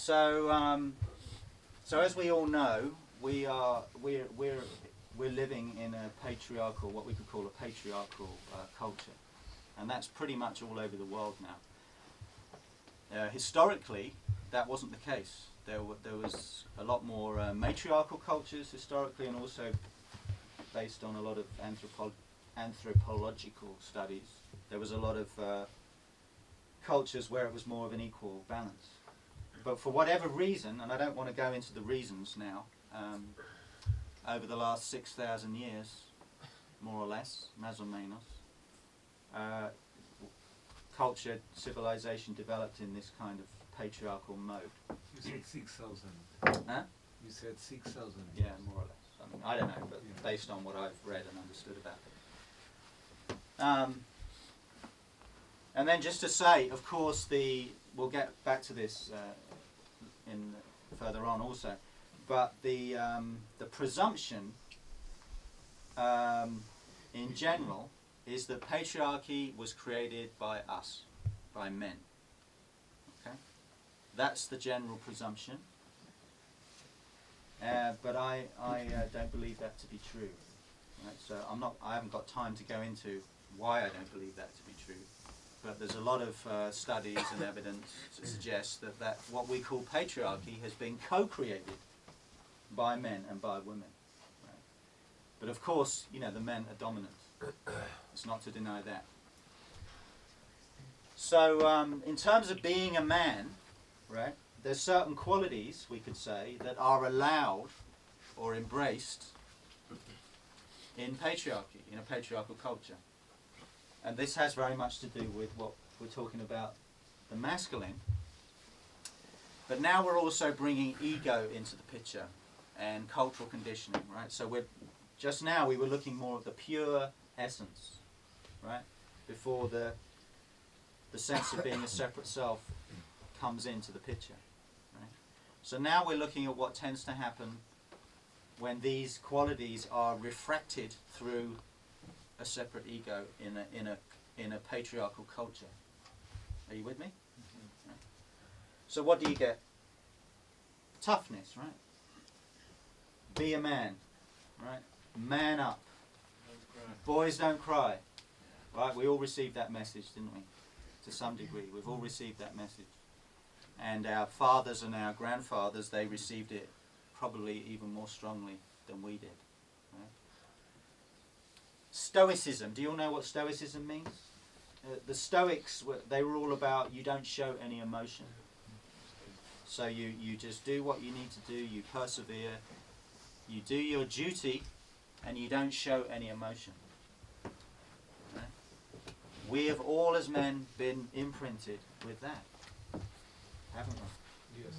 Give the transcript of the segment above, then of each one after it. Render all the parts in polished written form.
So as we all know, we're living in a patriarchal, what we could call a patriarchal culture, and that's pretty much all over the world now. Historically, that wasn't the case. There was a lot more matriarchal cultures historically, and also based on a lot of anthropological studies. There was a lot of cultures where it was more of an equal balance. But for whatever reason, and I don't want to go into the reasons now, over the last 6,000 years, more or less, más o menos, culture, civilization developed in this kind of patriarchal mode. You said 6,000. Huh? You said 6,000. Yeah, more or less. I mean, I don't know, but based on what I've read and understood about it. And then just to say, of course, we'll get back to this in further on also, but the presumption in general is that patriarchy was created by us, by men. Okay, that's the general presumption. But I don't believe that to be true. Right? So I haven't got time to go into why I don't believe that to be true. But there's a lot of studies and evidence to suggest that what we call patriarchy has been co-created by men and by women. Right? But of course, the men are dominant. It's not to deny that. So in terms of being a man, right, there's certain qualities, we could say, that are allowed or embraced in patriarchy, in a patriarchal culture. And this has very much to do with what we're talking about, the masculine. But now we're also bringing ego into the picture and cultural conditioning, right? So just now we were looking more at the pure essence, right? Before the sense of being a separate self comes into the picture, right? So now we're looking at what tends to happen when these qualities are refracted through a separate ego in a patriarchal culture. Are you with me? Mm-hmm. Right. So what do you get? Toughness, right? Be a man, right? Man up. Boys don't cry. Right? We all received that message, didn't we? To some degree. We've all received that message. And our fathers and our grandfathers, they received it probably even more strongly than we did. Right? Stoicism. Do you all know what Stoicism means? The Stoics, they were all about you don't show any emotion. So you just do what you need to do, you persevere, you do your duty, and you don't show any emotion. Right? We have all as men been imprinted with that, haven't we? Yes.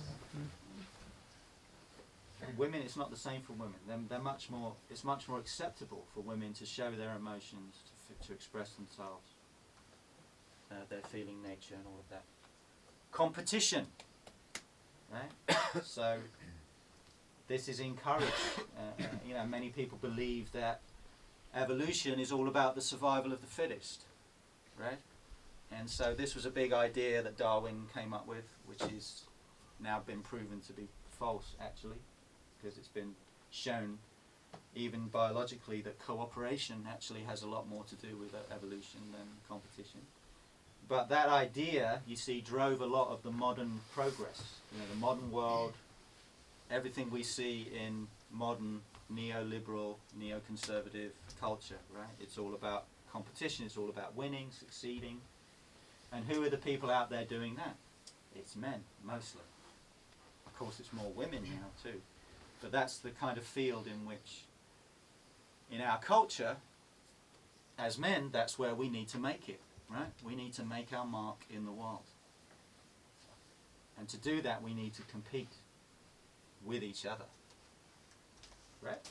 And women, it's not the same for women. They're much more. It's much more acceptable for women to show their emotions, to express themselves, their feeling nature, and all of that. Competition, right? So this is encouraged. Many people believe that evolution is all about the survival of the fittest, right? And so this was a big idea that Darwin came up with, which is now been proven to be false, actually, because it's been shown, even biologically, that cooperation actually has a lot more to do with evolution than competition. But that idea, you see, drove a lot of the modern progress. The modern world, everything we see in modern neoliberal, neoconservative culture, right? It's all about competition, it's all about winning, succeeding. And who are the people out there doing that? It's men, mostly. Of course, it's more women now, too. But that's the kind of field in which, in our culture, as men, that's where we need to make it, right? We need to make our mark in the world. And to do that, we need to compete with each other, right?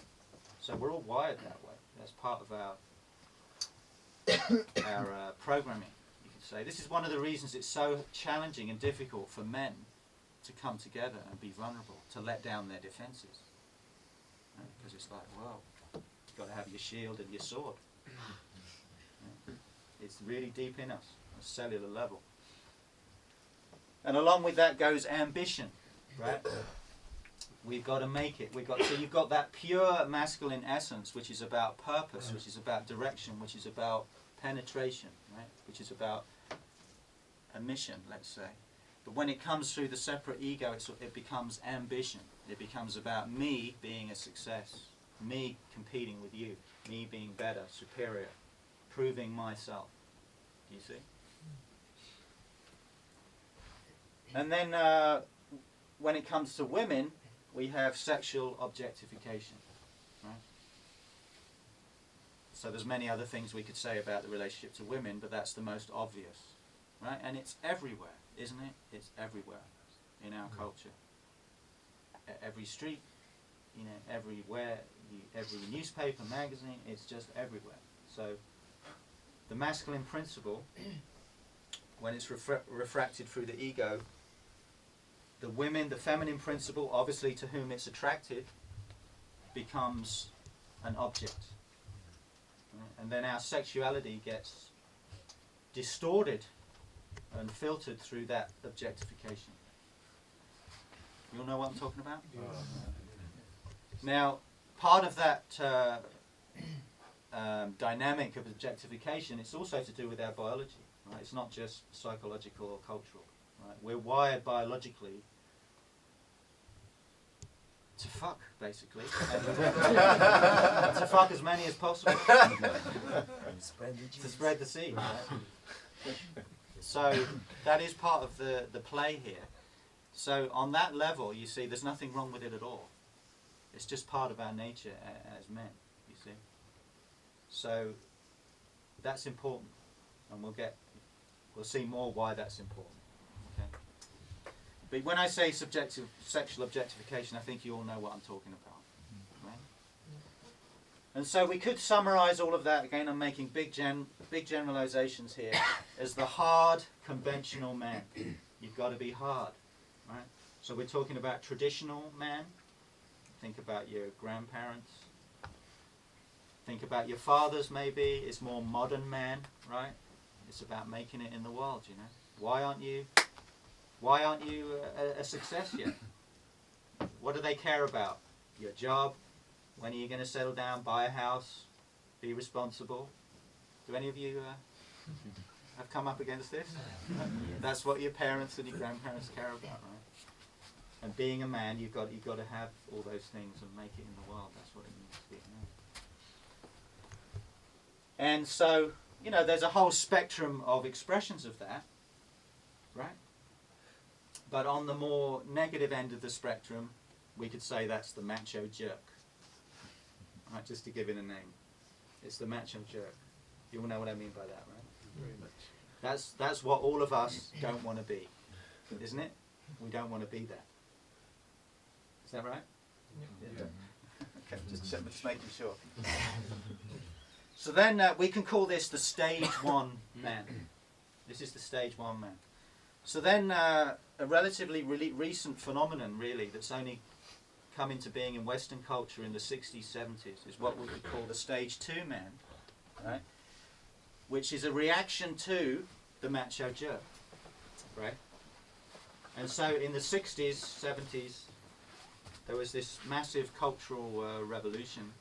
So we're all wired that way. That's part of our programming, you could say. This is one of the reasons it's so challenging and difficult for men to come together and be vulnerable, to let down their defenses. Because it's like, well, you've got to have your shield and your sword. It's really deep in us, on a cellular level. And along with that goes ambition. right? We've got to make it. So you've got that pure masculine essence, which is about purpose, which is about direction, which is about penetration, right? Which is about a mission, let's say. But when it comes through the separate ego, it becomes ambition. It becomes about me being a success, me competing with you, me being better, superior, proving myself. Do you see? And then when it comes to women, we have sexual objectification, right? So there's many other things we could say about the relationship to women, but that's the most obvious, right? And it's everywhere, isn't it? It's everywhere in our culture. Every street, you know, everywhere, every newspaper, magazine, it's just everywhere. So the masculine principle, when it's refracted through the ego, the feminine principle, obviously to whom it's attracted, becomes an object. Right? And then our sexuality gets distorted and filtered through that objectification. You all know what I'm talking about? Now, part of that dynamic of objectification, it's also to do with our biology. Right? It's not just psychological or cultural. Right? We're wired biologically to fuck, basically. To fuck as many as possible. To spread the seed. Right? So that is part of the play here. So on that level, you see, there's nothing wrong with it at all. It's just part of our nature as men, you see. So that's important, and we'll see more why that's important. Okay. But when I say sexual objectification, I think you all know what I'm talking about. Right? And so we could summarize all of that, again I'm making big generalizations here, as the hard, conventional man. You've got to be hard. Right? So we're talking about traditional man. Think about your grandparents. Think about your fathers, maybe. It's more modern man, right? It's about making it in the world, you know. Why aren't you a success yet? What do they care about? Your job? When are you going to settle down, buy a house, be responsible? Do any of you have come up against this? That's what your parents and your grandparents care about, right? And being a man, you've got to have all those things and make it in the world. That's what it means to be a man. And so, you know, there's a whole spectrum of expressions of that, right? But on the more negative end of the spectrum, we could say that's the Macho Jerk. Right, just to give it a name. It's the Macho Jerk. You all know what I mean by that, right? Very much. That's what all of us don't want to be, isn't it? We don't want to be that. Is that right? Yeah. Okay, just making sure. So then we can call this the stage one man. This is the stage one man. So then a relatively recent phenomenon, really, that's only come into being in Western culture in the 60s, 70s, is what we would call the stage two man, right? Which is a reaction to the Macho Jerk, right? And so in the 60s, 70s, there was this massive cultural revolution,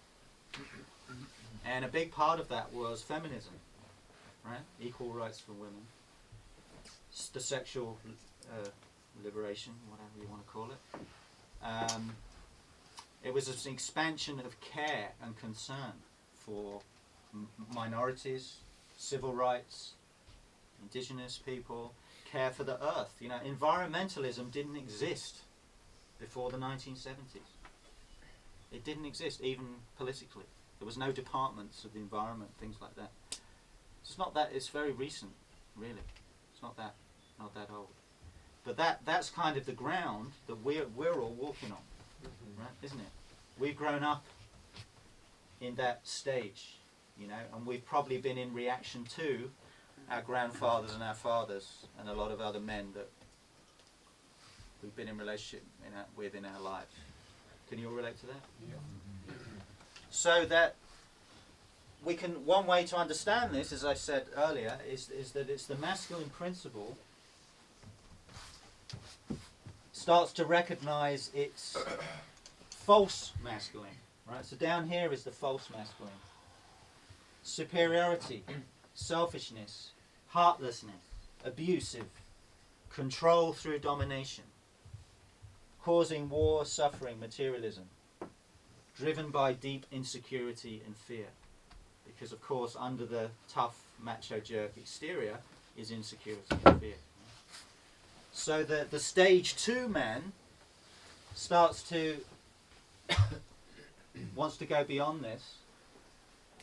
and a big part of that was feminism, right? Equal rights for women, the sexual liberation, whatever you want to call it. It was an expansion of care and concern for minorities, civil rights, indigenous people, care for the earth. You know, environmentalism didn't exist before the 1970s. It didn't exist, even politically. There was no departments of the environment, things like that. It's not that, it's very recent, really. It's not that old. But that's kind of the ground that we're all walking on, right? Isn't it? We've grown up in that stage, you know, and we've probably been in reaction to our grandfathers and our fathers and a lot of other men that we've been in relationship with in our lives. Can you all relate to that? Yeah. So that we can, one way to understand this, as I said earlier, is that it's the masculine principle starts to recognize its false masculine. Right? So down here is the false masculine. Superiority, selfishness, heartlessness, abusive, control through domination, causing war, suffering, materialism, driven by deep insecurity and fear. Because of course under the tough macho jerk exterior is insecurity and fear. So the stage 2 man starts to wants to go beyond this.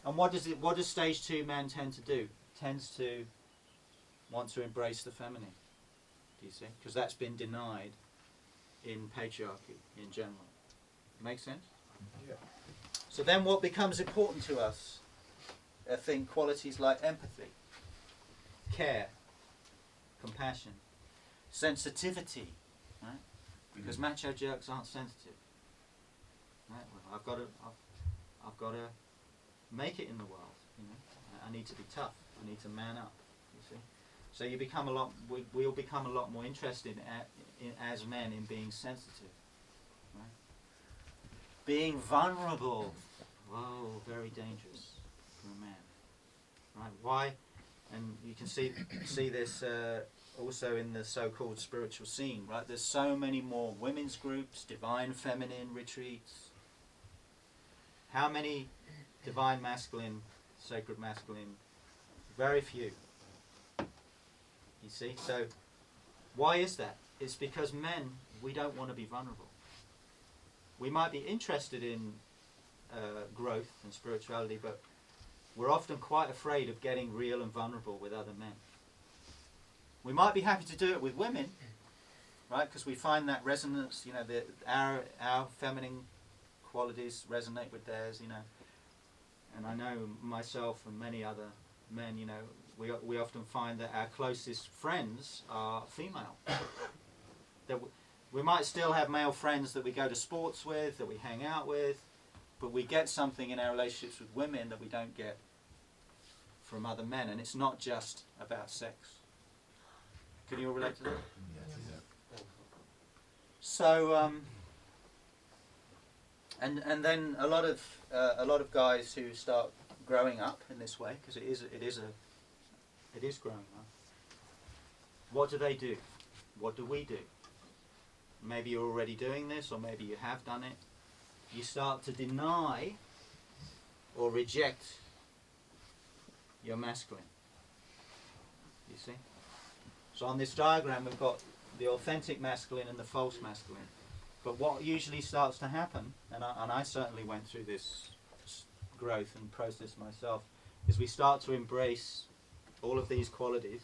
And what does stage 2 man tend to do? Tends to want to embrace the feminine. Do you see? Because that's been denied in patriarchy in general. Make sense? Yeah. So then what becomes important to us? I think qualities like empathy, care, compassion, sensitivity, right? Because macho jerks aren't sensitive. Right? Well, I've got to make it in the world. You know, I need to be tough. I need to man up. You see, so you become we'll become a lot more interested as men in being sensitive, right? Being vulnerable. Whoa, very dangerous for a man. Right? Why? And you can see this also in the so-called spiritual scene. Right? There's so many more women's groups, divine feminine retreats. How many divine masculine, sacred masculine? Very few. You see? So why is that? It's because men, we don't want to be vulnerable. We might be interested in growth and spirituality, but we're often quite afraid of getting real and vulnerable with other men. We might be happy to do it with women, right? Because we find that resonance, you know, our feminine qualities resonate with theirs, you know. And I know myself and many other men, you know, we often find that our closest friends are female. That we might still have male friends that we go to sports with, that we hang out with, but we get something in our relationships with women that we don't get from other men, and it's not just about sex. Can you all relate to that? Yes. So, and then a lot of guys who start growing up in this way, because it is growing up. What do they do? What do we do? Maybe you're already doing this, or maybe you have done it. You start to deny or reject your masculine. You see? So on this diagram we've got the authentic masculine and the false masculine. But what usually starts to happen, and I certainly went through this growth and process myself, is we start to embrace all of these qualities,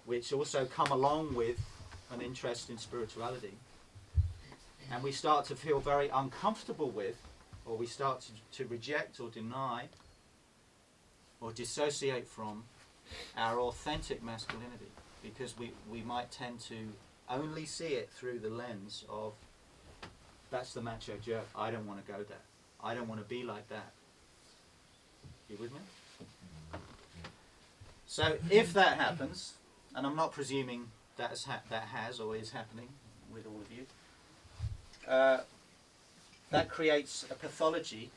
which also come along with an interest in spirituality. And we start to feel very uncomfortable with, or we start to reject or deny or dissociate from our authentic masculinity, because we might tend to only see it through the lens of, that's the macho jerk, I don't want to go there, I don't want to be like that. You with me? So if that happens, and I'm not presuming that has or is happening with all of you, that creates a pathology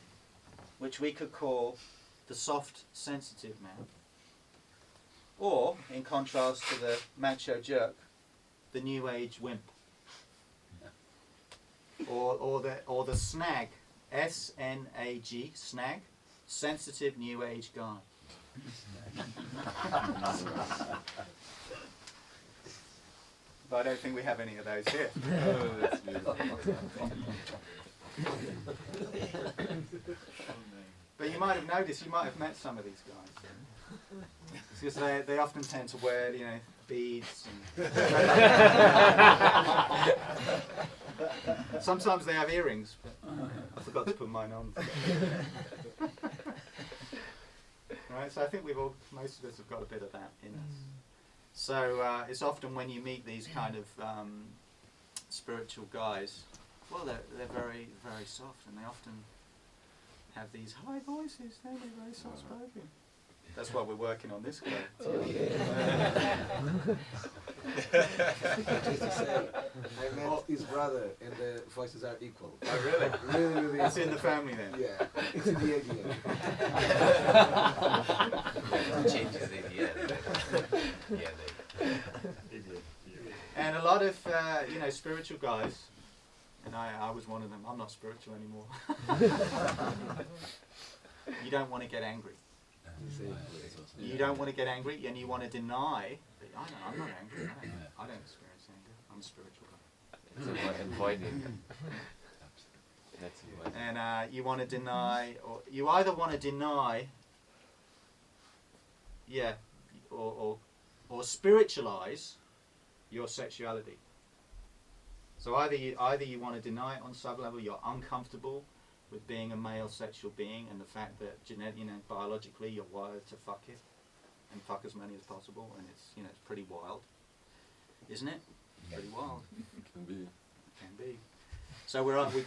which we could call the soft, sensitive man. Or, in contrast to the macho jerk, the new age wimp. Or the snag, S-N-A-G, snag, sensitive new age guy. But I don't think we have any of those here. But you might have noticed, you might have met some of these guys. Because they often tend to wear, you know, beads. And sometimes they have earrings, but I forgot to put mine on. Right, so I think most of us have got a bit of that in us. So it's often when you meet these kind of spiritual guys, well, they're very, very soft, and they often have these high voices. They're very soft spoken. That's why we're working on this guy. Just to say, I met his brother, and the voices are equal. Oh, really? Really, really. It's in the family then. Yeah, it's in the ADN. Changes the idea. Yeah, And a lot of spiritual guys, and I was one of them. I'm not spiritual anymore. You don't want to get angry. You don't want to get angry, and you want to deny. I'm not angry. I don't experience anger. I'm a spiritual guy. it's avoiding. That's avoiding. And you want to deny, or you either want to deny, or spiritualize your sexuality. So either you want to deny it on some level, you're uncomfortable with being a male sexual being, and the fact that biologically you're wired to fuck it and fuck as many as possible, and it's pretty wild, isn't it? Pretty wild. It can be. It can be. So we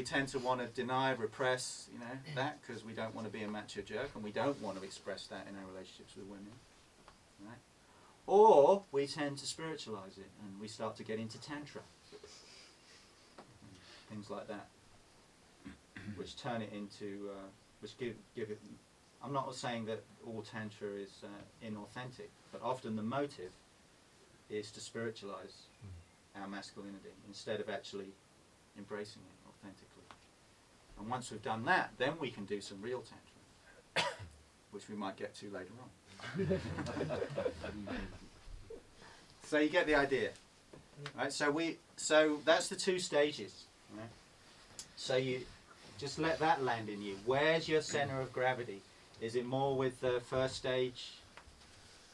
tend to want to deny, repress, that, because we don't want to be a macho jerk, and we don't want to express that in our relationships with women, right? Or we tend to spiritualize it, and we start to get into tantra, things like that, which turn it into, which give it. I'm not saying that all tantra is inauthentic, but often the motive is to spiritualize our masculinity instead of actually embracing it authentically. And once we've done that, then we can do some real tantra, which we might get to later on. So you get the idea, right? So that's the two stages, right? So you just let that land in you. Where's your center of gravity? Is it more with the first stage,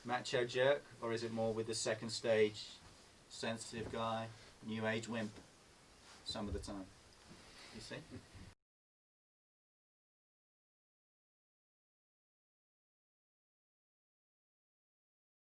macho jerk, or is it more with the second stage, sensitive guy, new age wimp? Some of the time, you see.